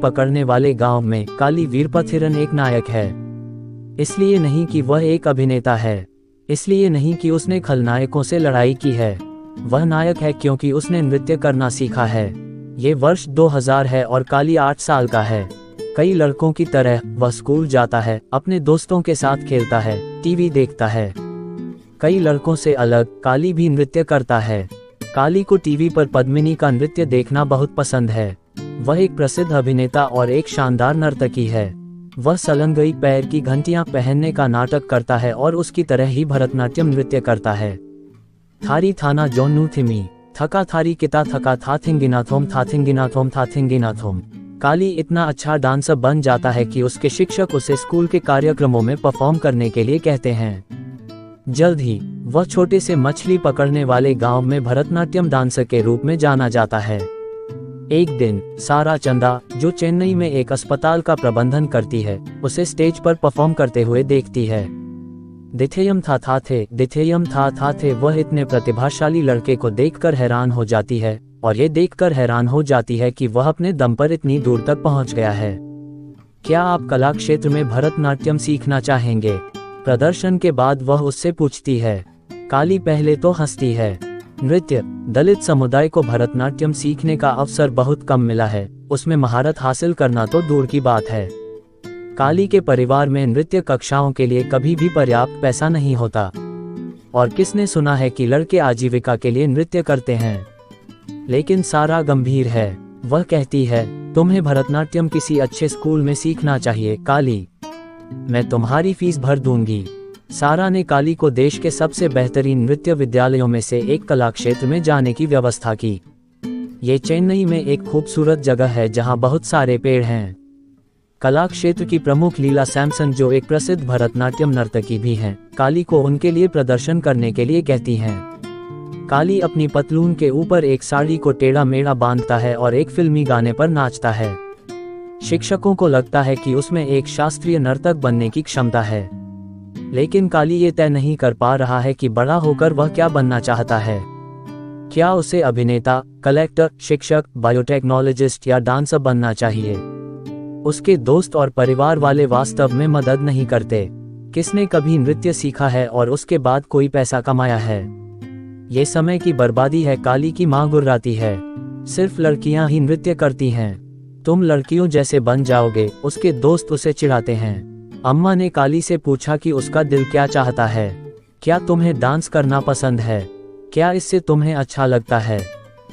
पकड़ने वाले गांव में काली वीरपथिरन एक नायक है। इसलिए नहीं कि वह एक अभिनेता है, इसलिए नहीं कि उसने खलनायकों से लड़ाई की है। वह नायक है क्योंकि उसने नृत्य करना सीखा है। ये वर्ष 2000 है और काली 8 साल का है। कई लड़कों की तरह वह स्कूल जाता है, अपने दोस्तों के साथ खेलता है, टीवी देखता है। कई लड़कों से अलग काली भी नृत्य करता है। काली को टीवी पर पद्मिनी का नृत्य देखना बहुत पसंद है। वह एक प्रसिद्ध अभिनेता और एक शानदार नर्तकी है। वह सलंगई पैर की घंटियां पहनने का नाटक करता है और उसकी तरह ही भरतनाट्यम नृत्य करता है। थारी थाना जोन्नू थिमी थका थारी किता थका थाथिंगिनाथोम थाथिंगिनाथोम थाथिंगिनाथोम। काली इतना अच्छा डांसर बन जाता है कि उसके शिक्षक उसे स्कूल के कार्यक्रमों में परफॉर्म करने के लिए कहते हैं। जल्द ही वह छोटे से मछली पकड़ने वाले गांव में भरतनाट्यम डांसर के रूप में जाना जाता है। एक दिन सारा चंदा, जो चेन्नई में एक अस्पताल का प्रबंधन करती है, उसे स्टेज पर परफॉर्म करते हुए देखती है। दिथेयम था थे। वह इतने प्रतिभाशाली लड़के को देखकर हैरान हो जाती है और ये देखकर हैरान हो जाती है कि वह अपने दम पर इतनी दूर तक पहुंच गया है। क्या आप कला क्षेत्र में भरतनाट्यम सीखना चाहेंगे? प्रदर्शन के बाद वह उससे पूछती है। काली पहले तो हंसती है। नृत्य दलित समुदाय को भरतनाट्यम सीखने का अवसर बहुत कम मिला है, उसमें महारत हासिल करना तो दूर की बात है। काली के परिवार में नृत्य कक्षाओं के लिए कभी भी पर्याप्त पैसा नहीं होता। और किसने सुना है कि लड़के आजीविका के लिए नृत्य करते हैं? लेकिन सारा गंभीर है। वह कहती है, तुम्हें भरतनाट्यम किसी अच्छे स्कूल में सीखना चाहिए काली। मैं तुम्हारी फीस भर दूंगी। सारा ने काली को देश के सबसे बेहतरीन नृत्य विद्यालयों में से एक कला क्षेत्र में जाने की व्यवस्था की। ये चेन्नई में एक खूबसूरत जगह है जहां बहुत सारे पेड़ हैं। कला क्षेत्र की प्रमुख लीला सैमसन, जो एक प्रसिद्ध भरतनाट्यम नर्तकी भी हैं, काली को उनके लिए प्रदर्शन करने के लिए कहती हैं। काली अपनी पतलून के ऊपर एक साड़ी को टेढ़ा मेढ़ा बांधता है और एक फिल्मी गाने पर नाचता है। शिक्षकों को लगता है कि उसमें एक शास्त्रीय नर्तक बनने की क्षमता है, लेकिन काली ये तय नहीं कर पा रहा है कि बड़ा होकर वह क्या बनना चाहता है। क्या उसे अभिनेता, कलेक्टर, शिक्षक, बायोटेक्नोलॉजिस्ट या डांसर बनना चाहिए? उसके दोस्त और परिवार वाले वास्तव में मदद नहीं करते। किसने कभी नृत्य सीखा है और उसके बाद कोई पैसा कमाया है? ये समय की बर्बादी है। काली की मां गुर्राती है। सिर्फ लड़कियां ही नृत्य करती हैं, तुम लड़कियों जैसे बन जाओगे, उसके दोस्त उसे चिढ़ाते हैं। अम्मा ने काली से पूछा कि उसका दिल क्या चाहता है। क्या तुम्हें डांस करना पसंद है? क्या इससे तुम्हें अच्छा लगता है?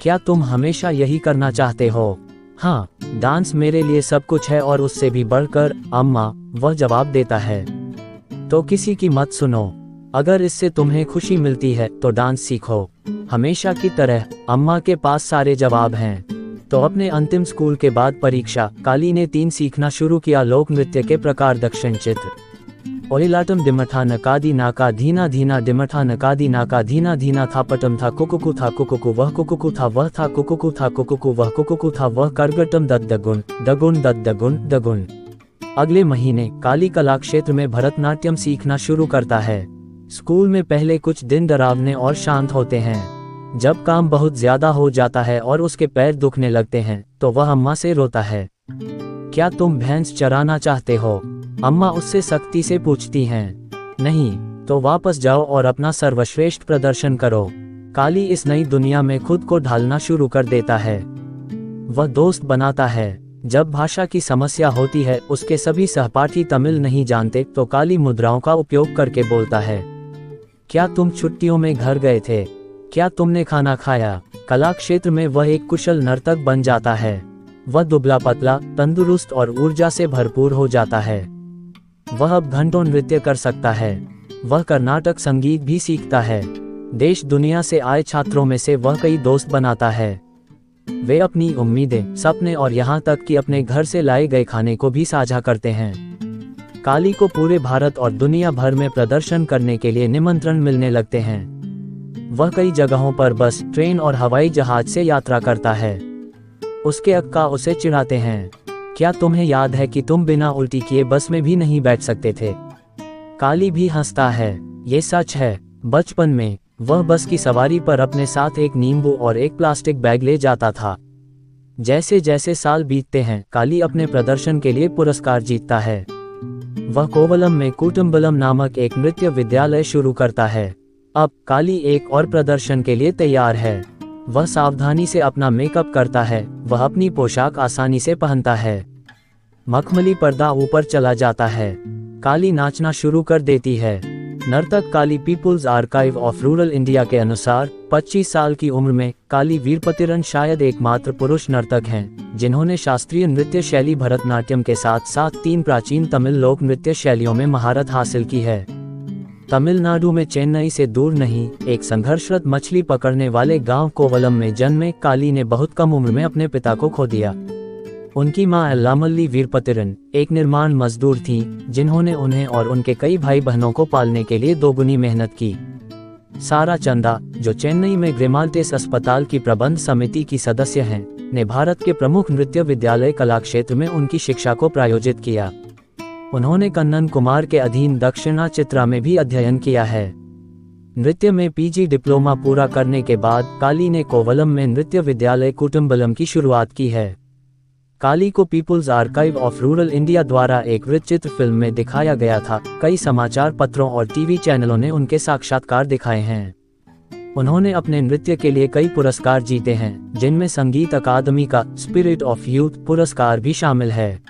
क्या तुम हमेशा यही करना चाहते हो? हाँ, डांस मेरे लिए सब कुछ है और उससे भी बढ़कर, अम्मा, वह जवाब देता है। तो किसी की मत सुनो। अगर इससे तुम्हें खुशी मिलती है तो डांस सीखो। हमेशा की तरह अम्मा के पास सारे जवाब हैं। तो अपने अंतिम स्कूल के बाद परीक्षा, काली ने 3 सीखना शुरू किया लोक नृत्य के प्रकार दक्षिण चित्र। ओहिलाटम दिमठा नकादी नाका धीना धीना दिमठा नकादी नाका धीना धीना था पटम था कुकुकु वह कुकुकु था वह था कुकुकु वह कुकुकु था वह करगटम दद्दगुन दगुन दद्दगुन दगुन। अगले महीने काली कला क्षेत्र में भरतनाट्यम सीखना शुरू करता है। स्कूल में पहले कुछ दिन डरावने और शांत होते हैं। जब काम बहुत ज्यादा हो जाता है और उसके पैर दुखने लगते हैं तो वह अम्मा से रोता है। क्या तुम भैंस चराना चाहते हो? अम्मा उससे सख्ती से पूछती हैं। नहीं, तो वापस जाओ और अपना सर्वश्रेष्ठ प्रदर्शन करो। काली इस नई दुनिया में खुद को ढालना शुरू कर देता है। वह दोस्त बनाता है। जब भाषा की समस्या होती है, उसके सभी सहपाठी तमिल नहीं जानते, तो काली मुद्राओं का उपयोग करके बोलता है। क्या तुम छुट्टियों में घर गए थे? क्या तुमने खाना खाया? कला क्षेत्र में वह एक कुशल नर्तक बन जाता है। वह दुबला पतला, तंदुरुस्त और ऊर्जा से भरपूर हो जाता है। वह अब घंटों नृत्य कर सकता है। वह कर्नाटक संगीत भी सीखता है। देश दुनिया से आए छात्रों में से वह कई दोस्त बनाता है। वे अपनी उम्मीदें, सपने और यहाँ तक कि अपने घर से लाए गए खाने को भी साझा करते हैं। काली को पूरे भारत और दुनिया भर में प्रदर्शन करने के लिए निमंत्रण मिलने लगते हैं। वह कई जगहों पर बस, ट्रेन और हवाई जहाज से यात्रा करता है। उसके अक्का उसे चिढ़ाते हैं। क्या तुम्हें याद है कि तुम बिना उल्टी किए बस में भी नहीं बैठ सकते थे? काली भी हंसता है। ये सच है। बचपन में वह बस की सवारी पर अपने साथ एक नींबू और एक प्लास्टिक बैग ले जाता था। जैसे जैसे साल बीतते हैं, काली अपने प्रदर्शन के लिए पुरस्कार जीतता है। वह कोवलम में कुटुम्बलम नामक एक नृत्य विद्यालय शुरू करता है। अब काली एक और प्रदर्शन के लिए तैयार है। वह सावधानी से अपना मेकअप करता है, वह अपनी पोशाक आसानी से पहनता है। मखमली पर्दा ऊपर चला जाता है। काली नाचना शुरू कर देती है। नर्तक Kali people's archive of rural India के अनुसार 25 साल की उम्र में काली वीरपतिरन शायद एकमात्र पुरुष नर्तक हैं जिन्होंने शास्त्रीय नृत्य शैली भरतनाट्यम के साथ साथ 3 प्राचीन तमिल लोक नृत्य शैलियों में महारत हासिल की है। तमिलनाडु में चेन्नई से दूर नहीं एक संघर्षरत मछली पकड़ने वाले गांव कोवलम में जन्मे काली ने बहुत कम उम्र में अपने पिता को खो दिया। उनकी मां एल्लामल्ली वीरपतिरन एक निर्माण मजदूर थीं, जिन्होंने उन्हें और उनके कई भाई बहनों को पालने के लिए दोगुनी मेहनत की। सारा चंदा, जो चेन्नई में ग्रिमाल्टेस अस्पताल की प्रबंध समिति की सदस्य हैं, ने भारत के प्रमुख नृत्य विद्यालय कलाक्षेत्र में उनकी शिक्षा को प्रायोजित किया। उन्होंने कन्नन कुमार के अधीन दक्षिणा चित्रा में भी अध्ययन किया है। नृत्य में पीजी डिप्लोमा पूरा करने के बाद काली ने कोवलम में नृत्य विद्यालय कुटुम्बलम की शुरुआत की है। काली को People's archive of rural India द्वारा एक वृत्तचित्र फिल्म में दिखाया गया था। कई समाचार पत्रों और टीवी चैनलों ने उनके साक्षात्कार दिखाए हैं। उन्होंने अपने नृत्य के लिए कई पुरस्कार जीते हैं, जिनमें संगीत अकादमी का स्पिरिट ऑफ यूथ पुरस्कार भी शामिल है।